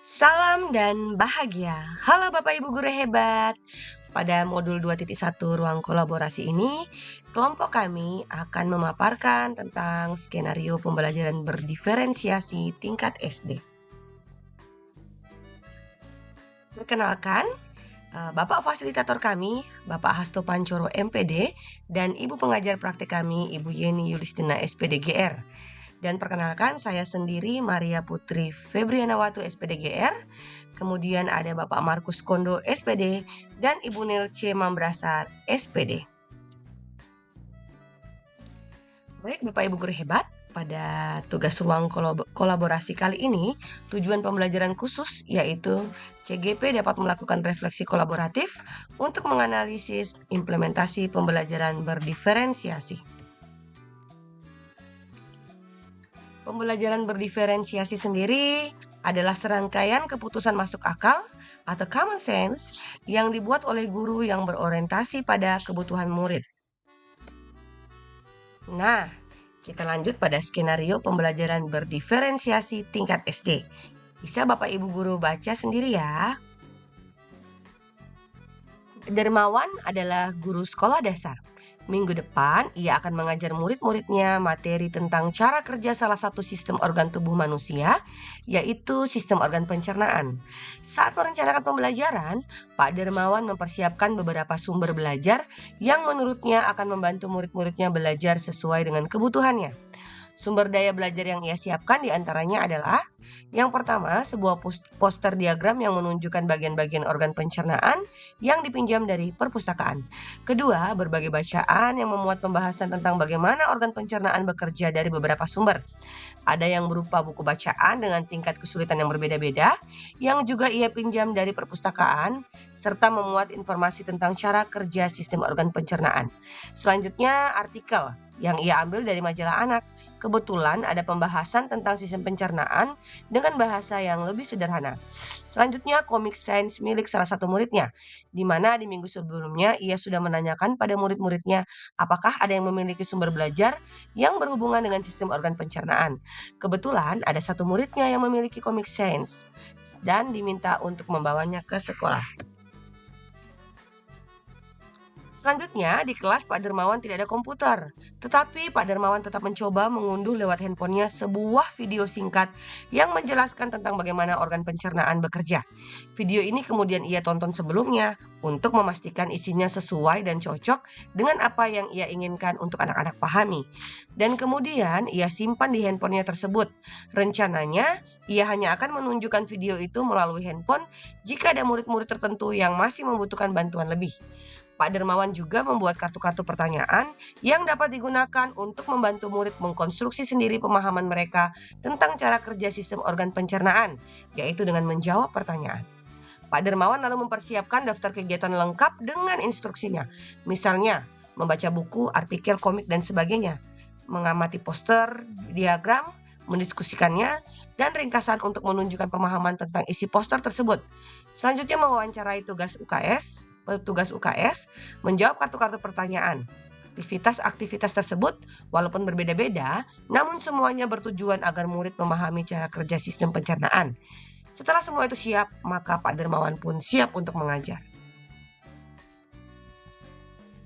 Salam dan bahagia. Halo Bapak Ibu guru hebat. Pada modul 2.1 ruang kolaborasi ini, kelompok kami akan memaparkan tentang skenario pembelajaran berdiferensiasi tingkat SD. Perkenalkan, Bapak fasilitator kami, Bapak Hasto Pancoro MPD, dan Ibu pengajar praktek kami, Ibu Yeni Yulistina SPD GR. Dan perkenalkan, saya sendiri Maria Putri Febrianawatu SPD GR. Kemudian ada Bapak Markus Kondo SPD dan Ibu Nilce Mambrasar SPD. Baik Bapak Ibu guru hebat, pada tugas ruang kolaborasi kali ini, tujuan pembelajaran khusus yaitu CGP dapat melakukan refleksi kolaboratif untuk menganalisis implementasi pembelajaran berdiferensiasi. Pembelajaran berdiferensiasi sendiri adalah serangkaian keputusan masuk akal atau common sense yang dibuat oleh guru yang berorientasi pada kebutuhan murid. Nah, kita lanjut pada skenario pembelajaran berdiferensiasi tingkat SD. Bisa Bapak Ibu guru baca sendiri ya. Dermawan adalah guru sekolah dasar. Minggu depan, ia akan mengajar murid-muridnya materi tentang cara kerja salah satu sistem organ tubuh manusia, yaitu sistem organ pencernaan. Saat merencanakan pembelajaran, Pak Dermawan mempersiapkan beberapa sumber belajar yang menurutnya akan membantu murid-muridnya belajar sesuai dengan kebutuhannya. Sumber daya belajar yang ia siapkan diantaranya adalah yang pertama, sebuah poster diagram yang menunjukkan bagian-bagian organ pencernaan yang dipinjam dari perpustakaan. Kedua, berbagai bacaan yang memuat pembahasan tentang bagaimana organ pencernaan bekerja dari beberapa sumber. Ada yang berupa buku bacaan dengan tingkat kesulitan yang berbeda-beda, yang juga ia pinjam dari perpustakaan, serta memuat informasi tentang cara kerja sistem organ pencernaan. Selanjutnya, artikel yang ia ambil dari majalah anak. Kebetulan ada pembahasan tentang sistem pencernaan dengan bahasa yang lebih sederhana. Selanjutnya, komik sains milik salah satu muridnya, di mana di minggu sebelumnya ia sudah menanyakan pada murid-muridnya apakah ada yang memiliki sumber belajar yang berhubungan dengan sistem organ pencernaan. Kebetulan ada satu muridnya yang memiliki komik sains dan diminta untuk membawanya ke sekolah. Selanjutnya, di kelas Pak Dermawan tidak ada komputer, tetapi Pak Dermawan tetap mencoba mengunduh lewat handphonenya sebuah video singkat yang menjelaskan tentang bagaimana organ pencernaan bekerja. Video ini kemudian ia tonton sebelumnya untuk memastikan isinya sesuai dan cocok dengan apa yang ia inginkan untuk anak-anak pahami. Dan kemudian ia simpan di handphonenya tersebut. Rencananya, ia hanya akan menunjukkan video itu melalui handphone jika ada murid-murid tertentu yang masih membutuhkan bantuan lebih. Pak Dermawan juga membuat kartu-kartu pertanyaan yang dapat digunakan untuk membantu murid mengkonstruksi sendiri pemahaman mereka tentang cara kerja sistem organ pencernaan, yaitu dengan menjawab pertanyaan. Pak Dermawan lalu mempersiapkan daftar kegiatan lengkap dengan instruksinya, misalnya membaca buku, artikel, komik, dan sebagainya, mengamati poster, diagram, mendiskusikannya, dan ringkasan untuk menunjukkan pemahaman tentang isi poster tersebut. Selanjutnya mewawancarai petugas UKS menjawab kartu-kartu pertanyaan. Aktivitas-aktivitas tersebut walaupun berbeda-beda, namun semuanya bertujuan agar murid memahami cara kerja sistem pencernaan. Setelah semua itu siap, maka Pak Dermawan pun siap untuk mengajar.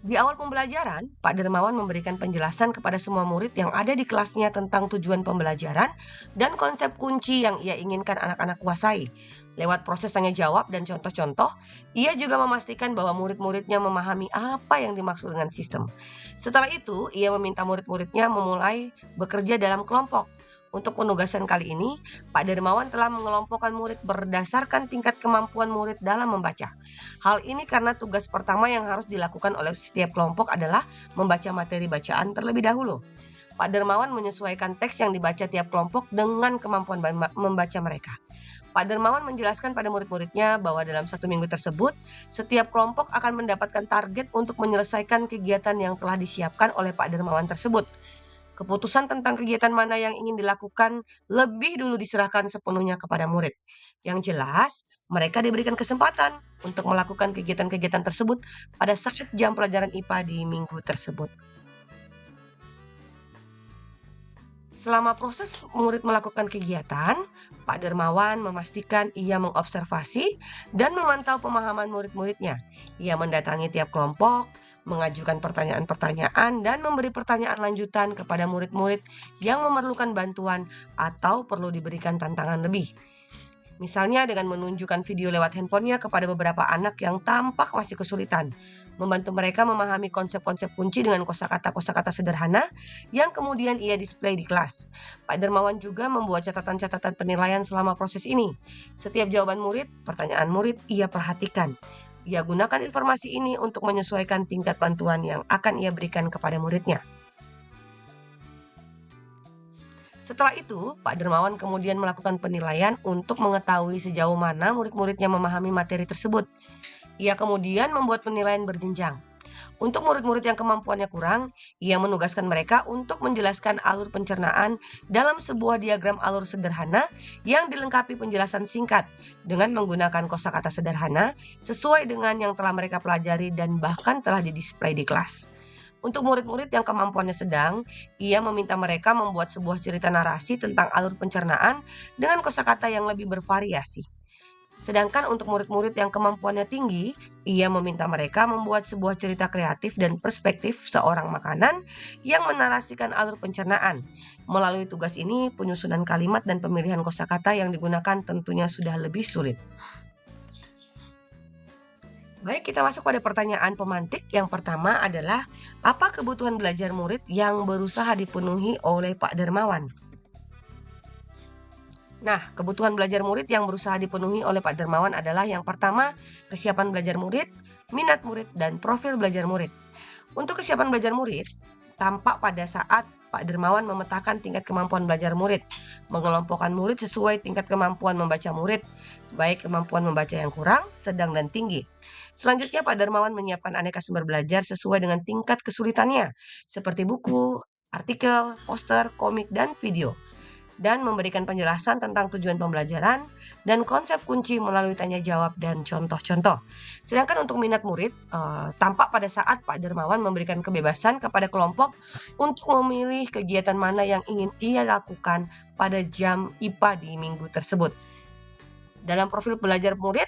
Di awal pembelajaran, Pak Dermawan memberikan penjelasan kepada semua murid yang ada di kelasnya tentang tujuan pembelajaran dan konsep kunci yang ia inginkan anak-anak kuasai. Lewat proses tanya jawab dan contoh-contoh, ia juga memastikan bahwa murid-muridnya memahami apa yang dimaksud dengan sistem. Setelah itu, ia meminta murid-muridnya memulai bekerja dalam kelompok. Untuk penugasan kali ini, Pak Dermawan telah mengelompokkan murid berdasarkan tingkat kemampuan murid dalam membaca. Hal ini karena tugas pertama yang harus dilakukan oleh setiap kelompok adalah membaca materi bacaan terlebih dahulu. Pak Dermawan menyesuaikan teks yang dibaca tiap kelompok dengan kemampuan membaca mereka. Pak Dermawan menjelaskan pada murid-muridnya bahwa dalam 1 minggu tersebut, setiap kelompok akan mendapatkan target untuk menyelesaikan kegiatan yang telah disiapkan oleh Pak Dermawan tersebut. Keputusan tentang kegiatan mana yang ingin dilakukan lebih dulu diserahkan sepenuhnya kepada murid. Yang jelas, mereka diberikan kesempatan untuk melakukan kegiatan-kegiatan tersebut pada saat jam pelajaran IPA di minggu tersebut. Selama proses murid melakukan kegiatan, Pak Dermawan memastikan ia mengobservasi dan memantau pemahaman murid-muridnya. Ia mendatangi tiap kelompok, mengajukan pertanyaan-pertanyaan, dan memberi pertanyaan lanjutan kepada murid-murid yang memerlukan bantuan atau perlu diberikan tantangan lebih. Misalnya dengan menunjukkan video lewat handphonenya kepada beberapa anak yang tampak masih kesulitan, membantu mereka memahami konsep-konsep kunci dengan kosakata-kosakata sederhana yang kemudian ia display di kelas. Pak Dermawan juga membuat catatan-catatan penilaian selama proses ini. Setiap jawaban murid, pertanyaan murid, ia perhatikan. Ia gunakan informasi ini untuk menyesuaikan tingkat bantuan yang akan ia berikan kepada muridnya. Setelah itu, Pak Dermawan kemudian melakukan penilaian untuk mengetahui sejauh mana murid-muridnya memahami materi tersebut. Ia kemudian membuat penilaian berjenjang. Untuk murid-murid yang kemampuannya kurang, ia menugaskan mereka untuk menjelaskan alur pencernaan dalam sebuah diagram alur sederhana yang dilengkapi penjelasan singkat dengan menggunakan kosakata sederhana sesuai dengan yang telah mereka pelajari dan bahkan telah didisplay di kelas. Untuk murid-murid yang kemampuannya sedang, ia meminta mereka membuat sebuah cerita narasi tentang alur pencernaan dengan kosakata yang lebih bervariasi. Sedangkan untuk murid-murid yang kemampuannya tinggi, ia meminta mereka membuat sebuah cerita kreatif dan perspektif seorang makanan yang menarasikan alur pencernaan. Melalui tugas ini, penyusunan kalimat dan pemilihan kosakata yang digunakan tentunya sudah lebih sulit. Baik, kita masuk pada pertanyaan pemantik. Yang pertama adalah, apa kebutuhan belajar murid yang berusaha dipenuhi oleh Pak Dermawan? Nah, kebutuhan belajar murid yang berusaha dipenuhi oleh Pak Dermawan adalah yang pertama, kesiapan belajar murid, minat murid, dan profil belajar murid. Untuk kesiapan belajar murid, tampak pada saat Pak Dermawan memetakan tingkat kemampuan belajar murid, mengelompokkan murid sesuai tingkat kemampuan membaca murid, baik kemampuan membaca yang kurang, sedang, dan tinggi. Selanjutnya, Pak Dermawan menyiapkan aneka sumber belajar sesuai dengan tingkat kesulitannya, seperti buku, artikel, poster, komik, dan video, dan memberikan penjelasan tentang tujuan pembelajaran dan konsep kunci melalui tanya jawab dan contoh-contoh. Sedangkan untuk minat murid, tampak pada saat Pak Dermawan memberikan kebebasan kepada kelompok untuk memilih kegiatan mana yang ingin ia lakukan pada jam IPA di minggu tersebut. Dalam profil belajar murid,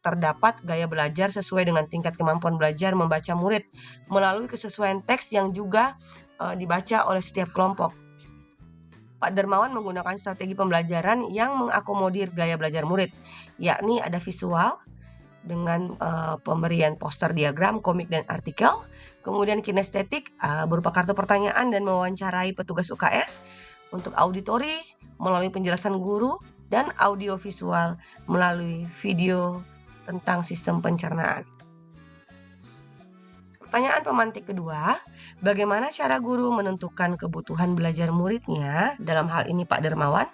terdapat gaya belajar sesuai dengan tingkat kemampuan belajar membaca murid melalui kesesuaian teks yang juga dibaca oleh setiap kelompok. Pak Dermawan menggunakan strategi pembelajaran yang mengakomodir gaya belajar murid, yakni ada visual dengan pemberian poster, diagram, komik, dan artikel, kemudian kinestetik berupa kartu pertanyaan dan mewawancarai petugas UKS, untuk auditori melalui penjelasan guru, dan audiovisual melalui video tentang sistem pencernaan. Pertanyaan pemantik kedua, bagaimana cara guru menentukan kebutuhan belajar muridnya? Dalam hal ini Pak Dermawan.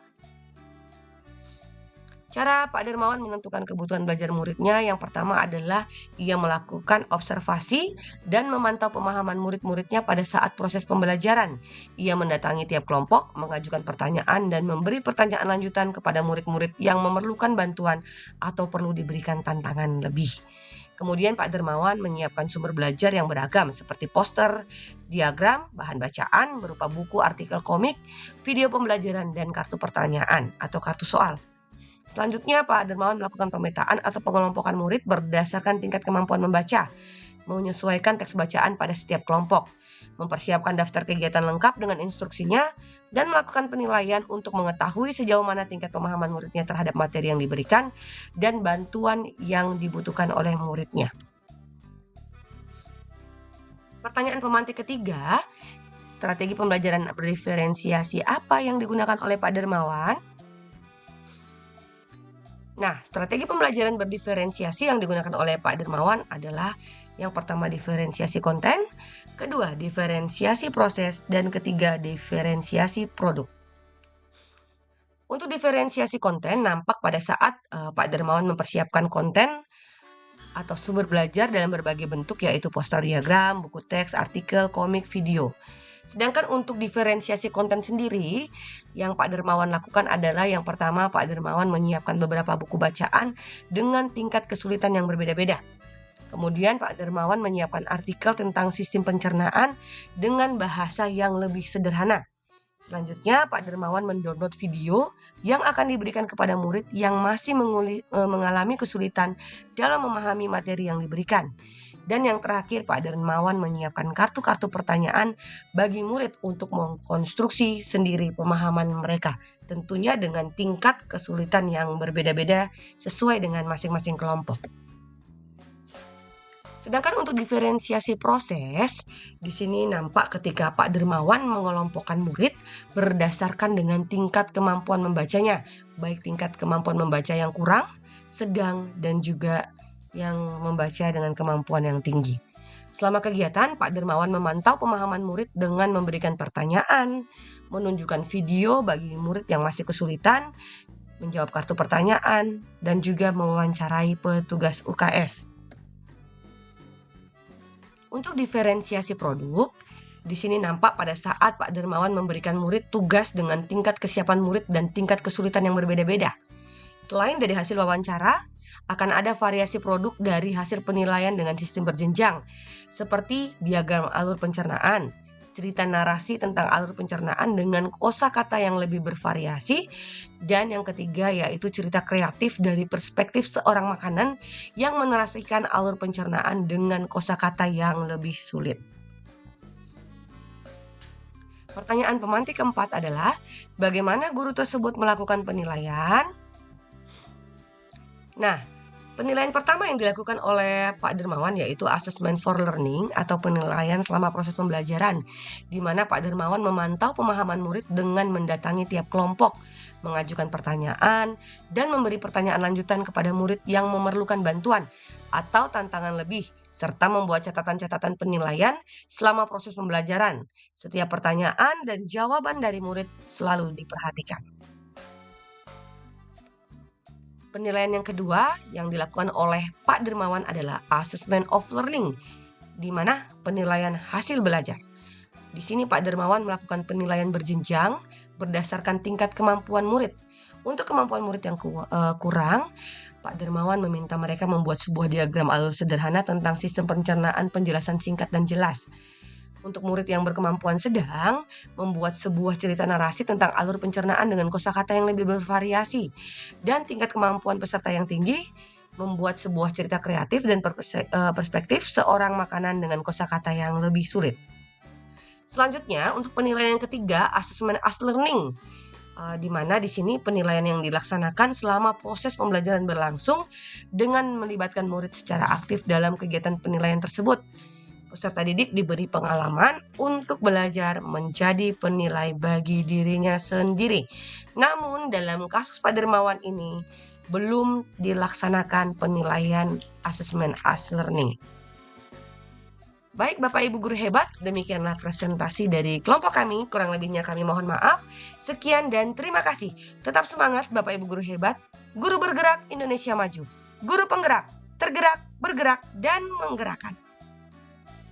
Cara Pak Dermawan menentukan kebutuhan belajar muridnya yang pertama adalah ia melakukan observasi dan memantau pemahaman murid-muridnya pada saat proses pembelajaran. Ia mendatangi tiap kelompok, mengajukan pertanyaan, dan memberi pertanyaan lanjutan kepada murid-murid yang memerlukan bantuan atau perlu diberikan tantangan lebih. Kemudian Pak Dermawan menyiapkan sumber belajar yang beragam seperti poster, diagram, bahan bacaan berupa buku, artikel, komik, video pembelajaran, dan kartu pertanyaan atau kartu soal. Selanjutnya, Pak Dermawan melakukan pemetaan atau pengelompokan murid berdasarkan tingkat kemampuan membaca, menyesuaikan teks bacaan pada setiap kelompok, mempersiapkan daftar kegiatan lengkap dengan instruksinya, dan melakukan penilaian untuk mengetahui sejauh mana tingkat pemahaman muridnya terhadap materi yang diberikan dan bantuan yang dibutuhkan oleh muridnya. Pertanyaan pemantik ketiga, strategi pembelajaran berdiferensiasi apa yang digunakan oleh Pak Dermawan? Nah, strategi pembelajaran berdiferensiasi yang digunakan oleh Pak Dermawan adalah yang pertama diferensiasi konten, kedua diferensiasi proses, dan ketiga diferensiasi produk. Untuk diferensiasi konten nampak pada saat Pak Dermawan mempersiapkan konten atau sumber belajar dalam berbagai bentuk, yaitu poster, diagram, buku teks, artikel, komik, video. Sedangkan untuk diferensiasi konten sendiri, yang Pak Dermawan lakukan adalah yang pertama, Pak Dermawan menyiapkan beberapa buku bacaan dengan tingkat kesulitan yang berbeda-beda. Kemudian Pak Dermawan menyiapkan artikel tentang sistem pencernaan dengan bahasa yang lebih sederhana. Selanjutnya, Pak Dermawan mendownload video yang akan diberikan kepada murid yang masih mengalami kesulitan dalam memahami materi yang diberikan. Dan yang terakhir, Pak Dermawan menyiapkan kartu-kartu pertanyaan bagi murid untuk mengkonstruksi sendiri pemahaman mereka. Tentunya dengan tingkat kesulitan yang berbeda-beda sesuai dengan masing-masing kelompok. Sedangkan untuk diferensiasi proses, di sini nampak ketika Pak Dermawan mengelompokkan murid berdasarkan dengan tingkat kemampuan membacanya, baik tingkat kemampuan membaca yang kurang, sedang, dan juga yang membaca dengan kemampuan yang tinggi. Selama kegiatan, Pak Dermawan memantau pemahaman murid dengan memberikan pertanyaan, menunjukkan video bagi murid yang masih kesulitan, menjawab kartu pertanyaan, dan juga mewawancarai petugas UKS. Untuk diferensiasi produk, di sini nampak pada saat Pak Dermawan memberikan murid tugas dengan tingkat kesiapan murid dan tingkat kesulitan yang berbeda-beda. Selain dari hasil wawancara, akan ada variasi produk dari hasil penilaian dengan sistem berjenjang, seperti diagram alur pencernaan, cerita narasi tentang alur pencernaan dengan kosakata yang lebih bervariasi, dan yang ketiga yaitu cerita kreatif dari perspektif seorang makanan yang menarasikan alur pencernaan dengan kosakata yang lebih sulit. Pertanyaan pemantik keempat adalah, bagaimana guru tersebut melakukan penilaian? Nah, penilaian pertama yang dilakukan oleh Pak Dermawan yaitu assessment for learning atau penilaian selama proses pembelajaran, di mana Pak Dermawan memantau pemahaman murid dengan mendatangi tiap kelompok, mengajukan pertanyaan, dan memberi pertanyaan lanjutan kepada murid yang memerlukan bantuan atau tantangan lebih, serta membuat catatan-catatan penilaian selama proses pembelajaran. Setiap pertanyaan dan jawaban dari murid selalu diperhatikan. Penilaian yang kedua yang dilakukan oleh Pak Dermawan adalah assessment of learning, di mana penilaian hasil belajar. Di sini Pak Dermawan melakukan penilaian berjenjang berdasarkan tingkat kemampuan murid. Untuk kemampuan murid yang kurang, Pak Dermawan meminta mereka membuat sebuah diagram alur sederhana tentang sistem pencernaan, penjelasan singkat dan jelas. Untuk murid yang berkemampuan sedang, membuat sebuah cerita narasi tentang alur pencernaan dengan kosakata yang lebih bervariasi. Dan tingkat kemampuan peserta yang tinggi, membuat sebuah cerita kreatif dan perspektif seorang makanan dengan kosakata yang lebih sulit. Selanjutnya, untuk penilaian yang ketiga, assessment as learning, di mana di sini penilaian yang dilaksanakan selama proses pembelajaran berlangsung dengan melibatkan murid secara aktif dalam kegiatan penilaian tersebut. Peserta didik diberi pengalaman untuk belajar menjadi penilai bagi dirinya sendiri. Namun dalam kasus Pak Dermawan ini belum dilaksanakan penilaian assessment as learning. Baik Bapak Ibu guru hebat, demikianlah presentasi dari kelompok kami. Kurang lebihnya kami mohon maaf. Sekian dan terima kasih. Tetap semangat Bapak Ibu guru hebat. Guru bergerak, Indonesia maju. Guru penggerak, tergerak, bergerak, dan menggerakkan.